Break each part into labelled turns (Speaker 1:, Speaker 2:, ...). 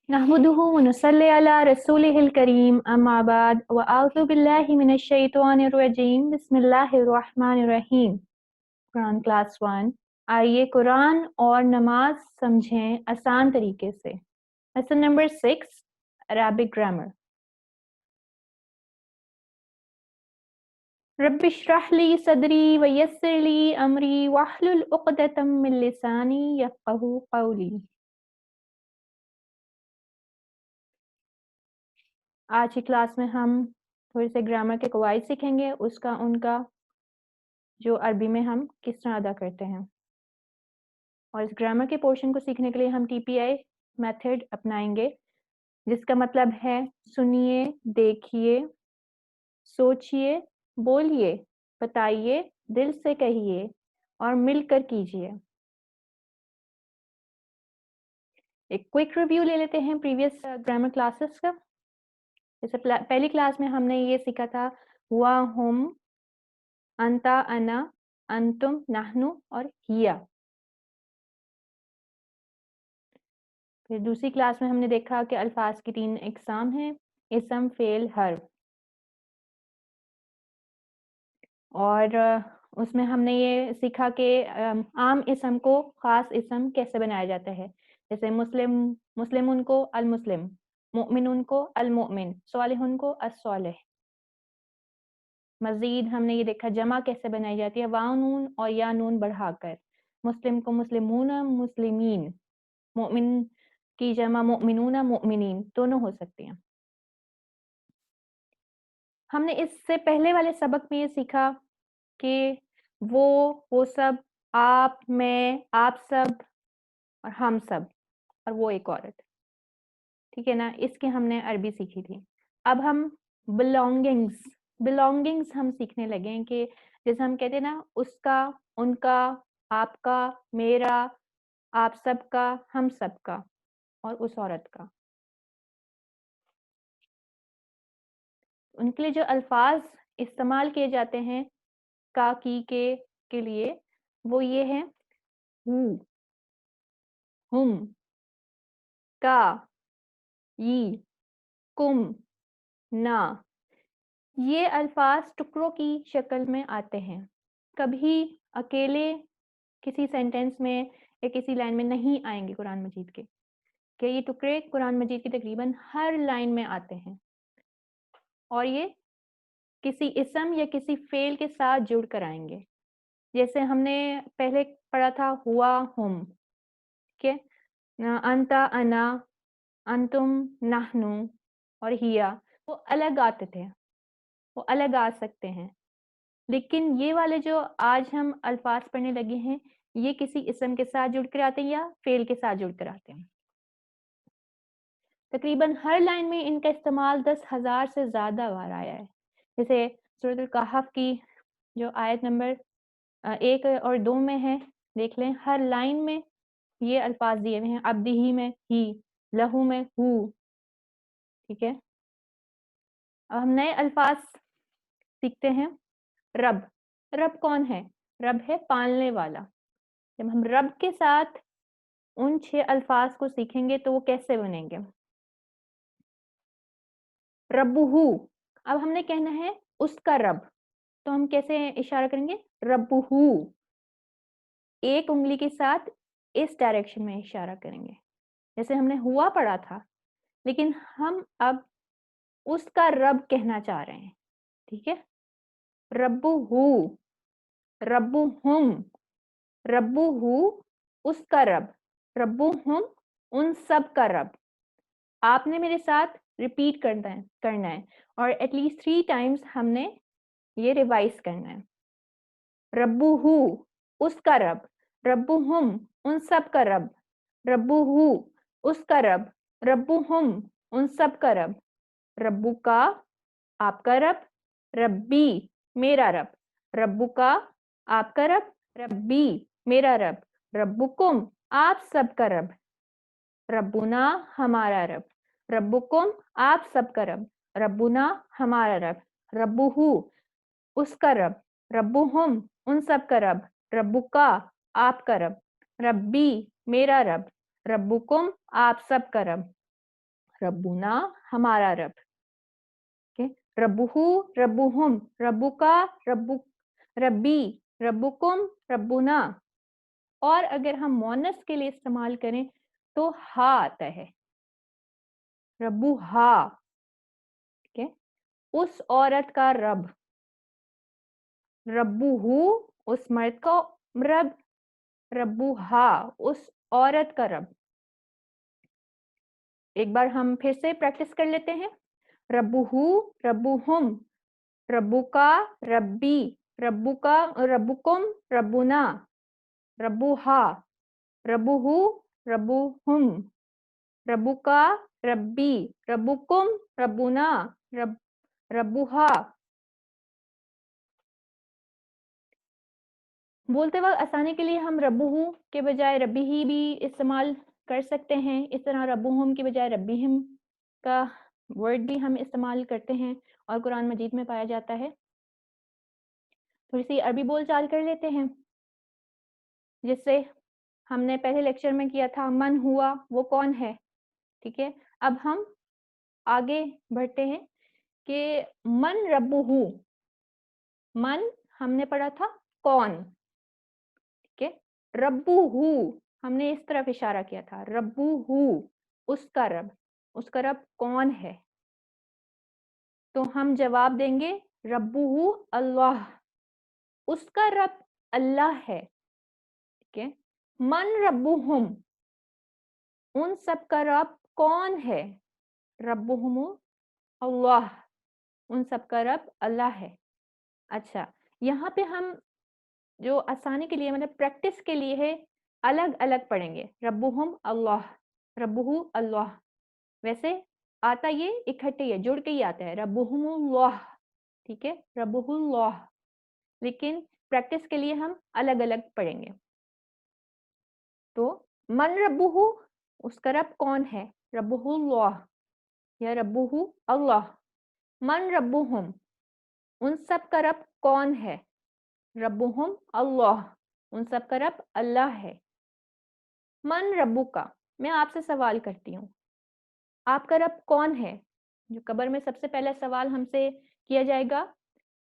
Speaker 1: نحمده ونصلي على رسوله الكريم أما بعد وأعوذ بالله من الشيطان الرجيم بسم الله الرحمن الرحیم. قرآن کلاس 1. آئیے قرآن اور نماز سمجھیں آسان طریقے سے. Lesson number 6 Arabic grammar. رب اشرح لي صدري ويسر لي أمري واحلل عقدة من لساني يفقهوا قولي. آج کی کلاس میں ہم تھوڑے سے گرامر کے قواعد سیکھیں گے، اس کا ان کا جو عربی میں ہم کس طرح ادا کرتے ہیں. اور اس گرامر کے پورشن کو سیکھنے کے لیے ہم ٹی پی آئی میتھڈ اپنائیں گے، جس کا مطلب ہے سنیے، دیکھیے، سوچئے، بولیے، بتائیے، دل سے کہیے اور مل کر کیجیے. ایک کوئک ریویو لے لیتے ہیں پریویس گرامر کلاسز کا. جیسے پہلی کلاس میں ہم نے یہ سیکھا تھا ہوا، ہم، انتا، انا، انتم، نحنو اور ہیا. پھر دوسری کلاس میں ہم نے دیکھا کہ الفاظ کی 3 اقسام ہیں، اسم، فعل، حرف. اور اس میں ہم نے یہ سیکھا کہ عام اسم کو خاص اسم کیسے بنایا جاتا ہے. جیسے مسلم کو المسلم، مؤمن کو المؤمن، صالح کو الصالح. مزید ہم نے یہ دیکھا جمع کیسے بنائی جاتی ہے، واو نون اور یا نون بڑھا کر. مسلم کو مسلمون، مسلمین. مومن کی جمع مؤمنون، مؤمنین دونوں ہو سکتی ہیں. ہم نے اس سے پہلے والے سبق میں یہ سیکھا کہ وہ سب، آپ، میں، آپ سب اور ہم سب اور وہ ایک عورت. ٹھیک ہے نا، اس کی ہم نے عربی سیکھی تھی. اب ہم belongings ہم سیکھنے لگے ہیں کہ جیسے ہم کہتے ہیں نا اس کا، ان کا، آپ کا، میرا، آپ سب کا، ہم سب کا اور اس عورت کا. ان کے لیے جو الفاظ استعمال کیے جاتے ہیں کا، کی، کے لیے وہ یہ ہیں ہو، ہم، کا، ی، کم، نا. یہ الفاظ ٹکڑوں کی شکل میں آتے ہیں، کبھی اکیلے کسی سینٹینس میں یا کسی لائن میں نہیں آئیں گے قرآن مجید کے، کہ یہ ٹکڑے قرآن مجید کی تقریباً ہر لائن میں آتے ہیں اور یہ کسی اسم یا کسی فعل کے ساتھ جڑ کر آئیں گے. جیسے ہم نے پہلے پڑھا تھا ہوا، ہم، ٹھیک ہے، انتا، انا، انتم، نحنو اور ہیا، وہ الگ آتے تھے، وہ الگ آ سکتے ہیں. لیکن یہ والے جو آج ہم الفاظ پڑھنے لگے ہیں یہ کسی اسم کے ساتھ جڑ کر آتے ہیں یا فعل کے ساتھ جڑ کر آتے ہیں. تقریباً ہر لائن میں ان کا استعمال 10,000 سے زیادہ بار آیا ہے. جیسے سورۃ الکہف کی جو آیت نمبر 1 اور 2 میں ہے، دیکھ لیں ہر لائن میں یہ الفاظ دیے ہوئے ہیں. عبدہ میں ہی، لہو میں ہو. ٹھیک ہے، اب ہم نئے الفاظ سیکھتے ہیں. رب. رب کون ہے؟ رب ہے پالنے والا. جب ہم رب کے ساتھ ان 6 الفاظ کو سیکھیں گے تو وہ کیسے بنیں گے؟ ربہ. اب ہم نے کہنا ہے اس کا رب، تو ہم کیسے اشارہ کریں گے؟ ربہ. ایک انگلی کے ساتھ اس ڈائریکشن میں اشارہ کریں گے، جیسے ہم نے ہوا پڑھا تھا، لیکن ہم اب اس کا رب کہنا چاہ رہے ہیں. ٹھیک ہے، ربہ، ربہم، ربہ اس کا رب، ربہم ان سب کا رب. آپ نے میرے ساتھ ریپیٹ کرنا ہے اور ایٹ لیسٹ 3 ٹائمز ہم نے یہ ریوائز کرنا ہے. ربہ اس کا رب، ربہم ان سب کا رب، ربہ اس کا رب، ربہم ان سب کا رب. ربو کا آپ کا رب، ربی میرا رب. ربو کا آپ کا رب، ربی میرا رب. ربکم آپ سب کا رب، ربنا ہمارا رب. ربکم آپ سب کا رب، ربنا ہمارا رب. ربہ اس کا رب، ربہم ان سب کا رب، ربکا آپ کا رب، ربی میرا رب، ربکم آپ سب کا رب. रब्बुना हमारा रब, okay? रब्बुहु रब्बुहुम, रब्बुका रब्बी, रब्बुकुम रब्बुना। और अगर हम मोनस के लिए इस्तेमाल करें तो हा आता है, रब्बुहा, ठीक है? उस औरत का रब, रब्बुहु उस मर्द का रब, रब्बुहा उस औरत का रब। एक बार हम फिर से प्रैक्टिस कर लेते हैं। रब्बुहु रब्बुहुम, रब्बुका रब्बी, रब्बुका रब्बुकुम रब्बुना, रब्बुहा रब्बुहु रब्बुहुम, रब्बुका रब्बी, रब्बुकुम रब्बुना, रब्बुहा। बोलते वक्त आसानी के लिए हम रब्बुहु के बजाय रब्बीही भी इस्तेमाल कर सकते हैं। इस तरह रब्बुहुम के बजाय रब्बीहिम का वर्ड भी हम इस्तेमाल करते हैं और कुरान मजीद में पाया जाता है। थोड़ी सी अरबी बोलचाल कर लेते हैं, जिससे हमने पहले लेक्चर में किया था, मन हुआ वो कौन है, ठीक है? अब हम आगे बढ़ते हैं कि मन रब्बुहु, मन हमने पढ़ा था कौन, ठीक है? रब्बुहु हमने इस तरफ इशारा किया था, रब्बुहु उसका रब, उसका रब कौन है? तो हम जवाब देंगे रब्बुहु अल्लाह, उसका रब अल्लाह है, ठीक है? मन रब्बुहुम, उन सब का रब कौन है? रब्बुहुम अल्लाह, उन सब का रब अल्लाह है। अच्छा, यहाँ पे हम जो आसानी के लिए मतलब प्रैक्टिस के लिए है, अलग अलग पढ़ेंगे। रब्बुहुम अल्लाह, रब्बुहु अल्लाह, वैसे आता ये इकट्ठे ही है, जुड़ के ही आता है, रब्बुहुमुल्लाह, ठीक है? रब्बुहुल्लाह, लेकिन प्रैक्टिस के लिए हम अलग अलग पढ़ेंगे। तो मन रब्बुहु, उसका रब कौन है? रब्बुहुल्लाह या रब्बुहु अल्लाह। मन रब्बुहुम, उन सब का रब कौन है? रब्बुहुम अल्लाह, उन सब का रब अल्लाह है। मन रब्बुका, मैं आपसे सवाल करती हूँ, आपका रब कौन है? जो कब्र में सबसे पहला सवाल हमसे किया जाएगा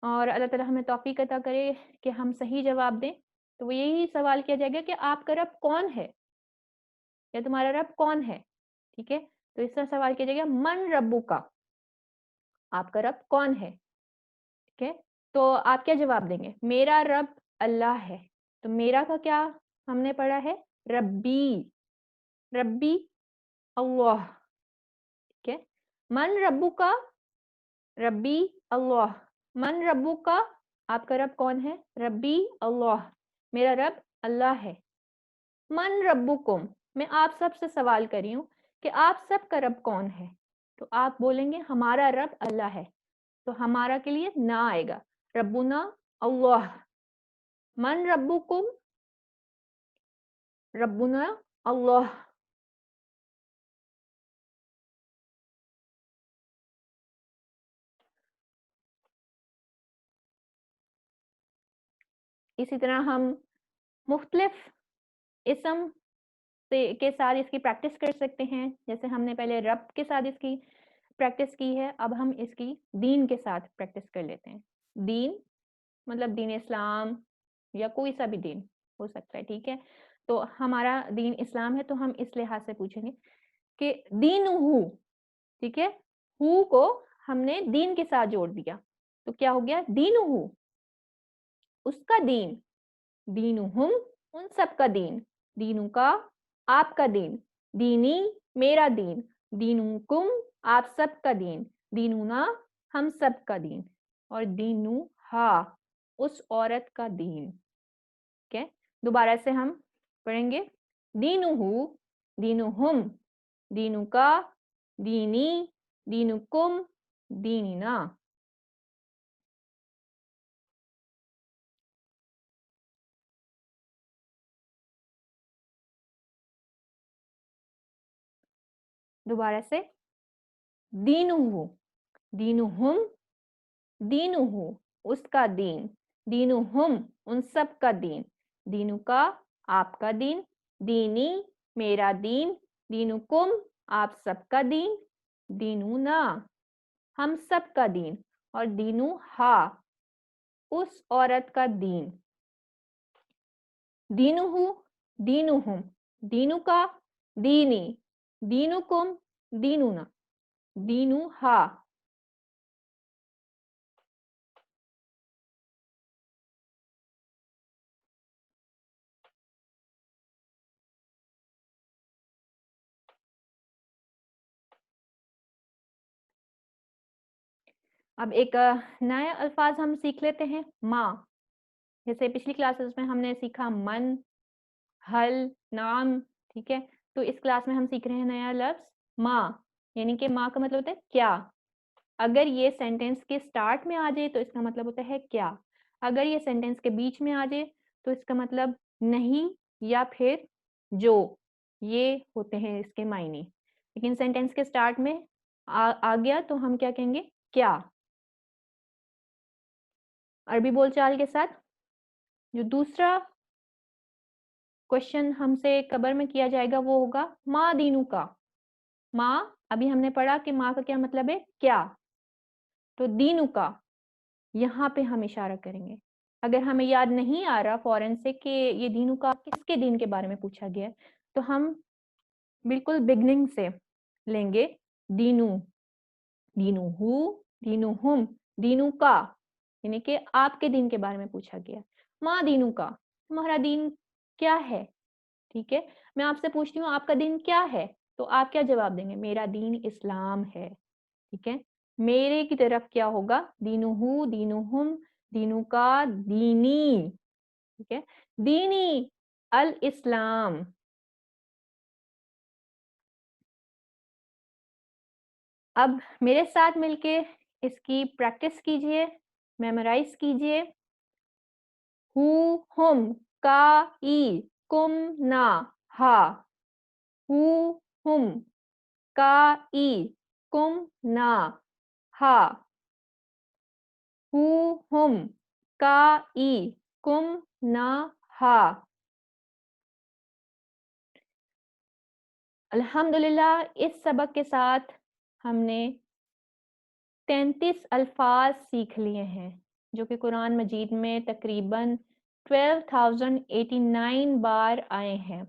Speaker 1: और अल्लाह ताला हमें तौफीक अता करे कि हम सही जवाब दें, तो वो यही सवाल किया जाएगा कि आपका रब कौन है या तुम्हारा रब कौन है, ठीक है? तो इस तरह सवाल किया जाएगा, मन रब्बुका, आपका रब कौन है, ठीक है? तो आप क्या जवाब देंगे? मेरा रब अल्लाह है। तो मेरा का क्या हमने पढ़ा है? रब्बी, रब्बी अल्लाह, ठीक है? मन रब्बुका, रब्बी अल्लाह, मन रब्बुका, आपका रब कौन है? रब्बी अल्लाह, मेरा रब अल्लाह है। मन रब्बुकुम, मैं आप सब से सवाल कर रही हूँ कि आप सब का रब कौन है? तो आप बोलेंगे हमारा रब अल्लाह है। तो हमारा के लिए ना आएगा, रब्बुना अल्लाह। मन रब्बुकुम, रब्बुना अल्लाह। इसी तरह हम मुख्तलिफ इसम के साथ इसकी प्रैक्टिस कर सकते हैं। जैसे हमने पहले रब के साथ इसकी प्रैक्टिस की है, अब हम इसकी दीन के साथ प्रैक्टिस कर लेते हैं। दीन मतलब दीन इस्लाम या कोई सा भी दीन हो सकता है, ठीक है? तो हमारा दीन इस्लाम है, तो हम इस लिहाज से पूछेंगे कि दीन हु, ठीक है? हु को हमने दीन के साथ जोड़ दिया, तो क्या हो गया? दीन हु, उसका दीन, दीनुहुम उन सब का दीन, दीनु का आपका दीन, दीनी मेरा दीन, दीनुकुम आप सब का दीन, दीनुना हम सब का दीन, और दीनु हा उस औरत का दीन, ठीक है? दोबारा से हम पढ़ेंगे, दीनुहु, दीनुहुम, दीनुका, दीनी, दीनुकुम, दीनिना। दोबारा से, दीनुहु, दीनुहुम, दीनुहु उसका दीन, दीनुहुम उन सब का दीन, दीनु का आपका दीन, दीनी मेरा दीन, दीनुकुम आप सबका दीन, दीनूना, हम सब का दीन, और दीनूहा, उस औरत का दीन। दीनुहु, दीनुहुम, दीनुका, दीनी, दीनुकुम, दीनुना, दीनुहा। अब एक नया अल्फाज हम सीख लेते हैं, माँ। जैसे पिछली क्लासेस में हमने सीखा मन, हल, नाम, ठीक है। तो इस क्लास में हम सीख रहे हैं नया लफ्ज माँ, यानी कि माँ का मतलब होता है क्या। अगर ये सेंटेंस के स्टार्ट में आ जाए तो इसका मतलब होता है क्या। अगर ये सेंटेंस के बीच में आ जाए तो इसका मतलब नहीं या फिर जो, ये होते हैं इसके मायने। लेकिन सेंटेंस के स्टार्ट में आ गया तो हम क्या कहेंगे, क्या। अरबी बोलचाल के साथ जो दूसरा क्वेश्चन हमसे कबर में किया जाएगा वो होगा माँ दीनू का। माँ, अभी हमने पढ़ा कि माँ का क्या मतलब है, क्या। तो दीनू का, यहाँ पे हम इशारा करेंगे। अगर हमें याद नहीं आ रहा फौरन से कि ये दीनू का किसके दीन के बारे में पूछा गया है, तो हम बिल्कुल बिगनिंग से लेंगे। दीनू, दीनू हु, दीनू हुम, दीनू का, यानी कि आपके दीन के बारे में पूछा गया। माँ दीनू का, तुम्हारा दीन क्या है, ठीक है। मैं आपसे पूछती हूँ आपका दीन क्या है, तो आप क्या जवाब देंगे, मेरा दीन इस्लाम है, ठीक है। मेरे की तरफ क्या होगा, दीनुहु, दीनुहुम, दीनु का, दीनी, ठीक है। दीनी अल इस्लाम। अब मेरे साथ मिलके इसकी प्रैक्टिस कीजिए, मेमोराइज कीजिए। हु, हुम, का, ई, कुम, ना, हा। हु, हुम, का, ई, कुम, ना, हा। हु, हुम, का, ई, कुम, ना, हा। अल्हम्दुलिल्लाह, इस सबक के साथ हमने 33 अल्फाज सीख लिए हैं, जो कि कुरान मजीद में तकरीबन 12,089 बार आए हैं।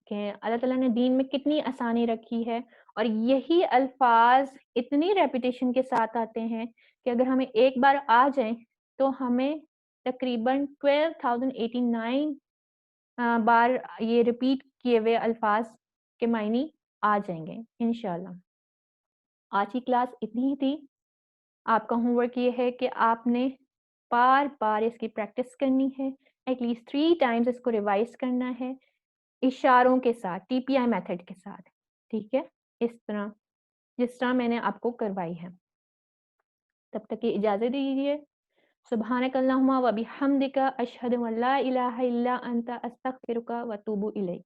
Speaker 1: कि अल्लाह ताला ने दीन में कितनी आसानी रखी है, और यही अल्फाज इतनी रेपिटेशन के साथ आते हैं कि अगर हमें एक बार आ जाए तो हमें तकरीबन 12,089 बार ये रिपीट किए हुए अल्फाज के मायने आ जाएंगे इंशाल्लाह। आज की क्लास इतनी ही थी। आपका होमवर्क ये है कि आपने बार बार इसकी प्रैक्टिस करनी है, एटलीस्ट 3 टाइम्स इसको रिवाइज करना है, इशारों के साथ, टीपीआई मेथड के साथ, ठीक है। इस तरह जिस तरह मैंने आपको करवाई है। तब तक की इजाजत दीजिए। सुब्हानक अल्लाहुम्मा व बिहम्दिका अशहदु अन ला इलाहा इल्ला अंता अस्तगफिरुका व अतूबु इलैक।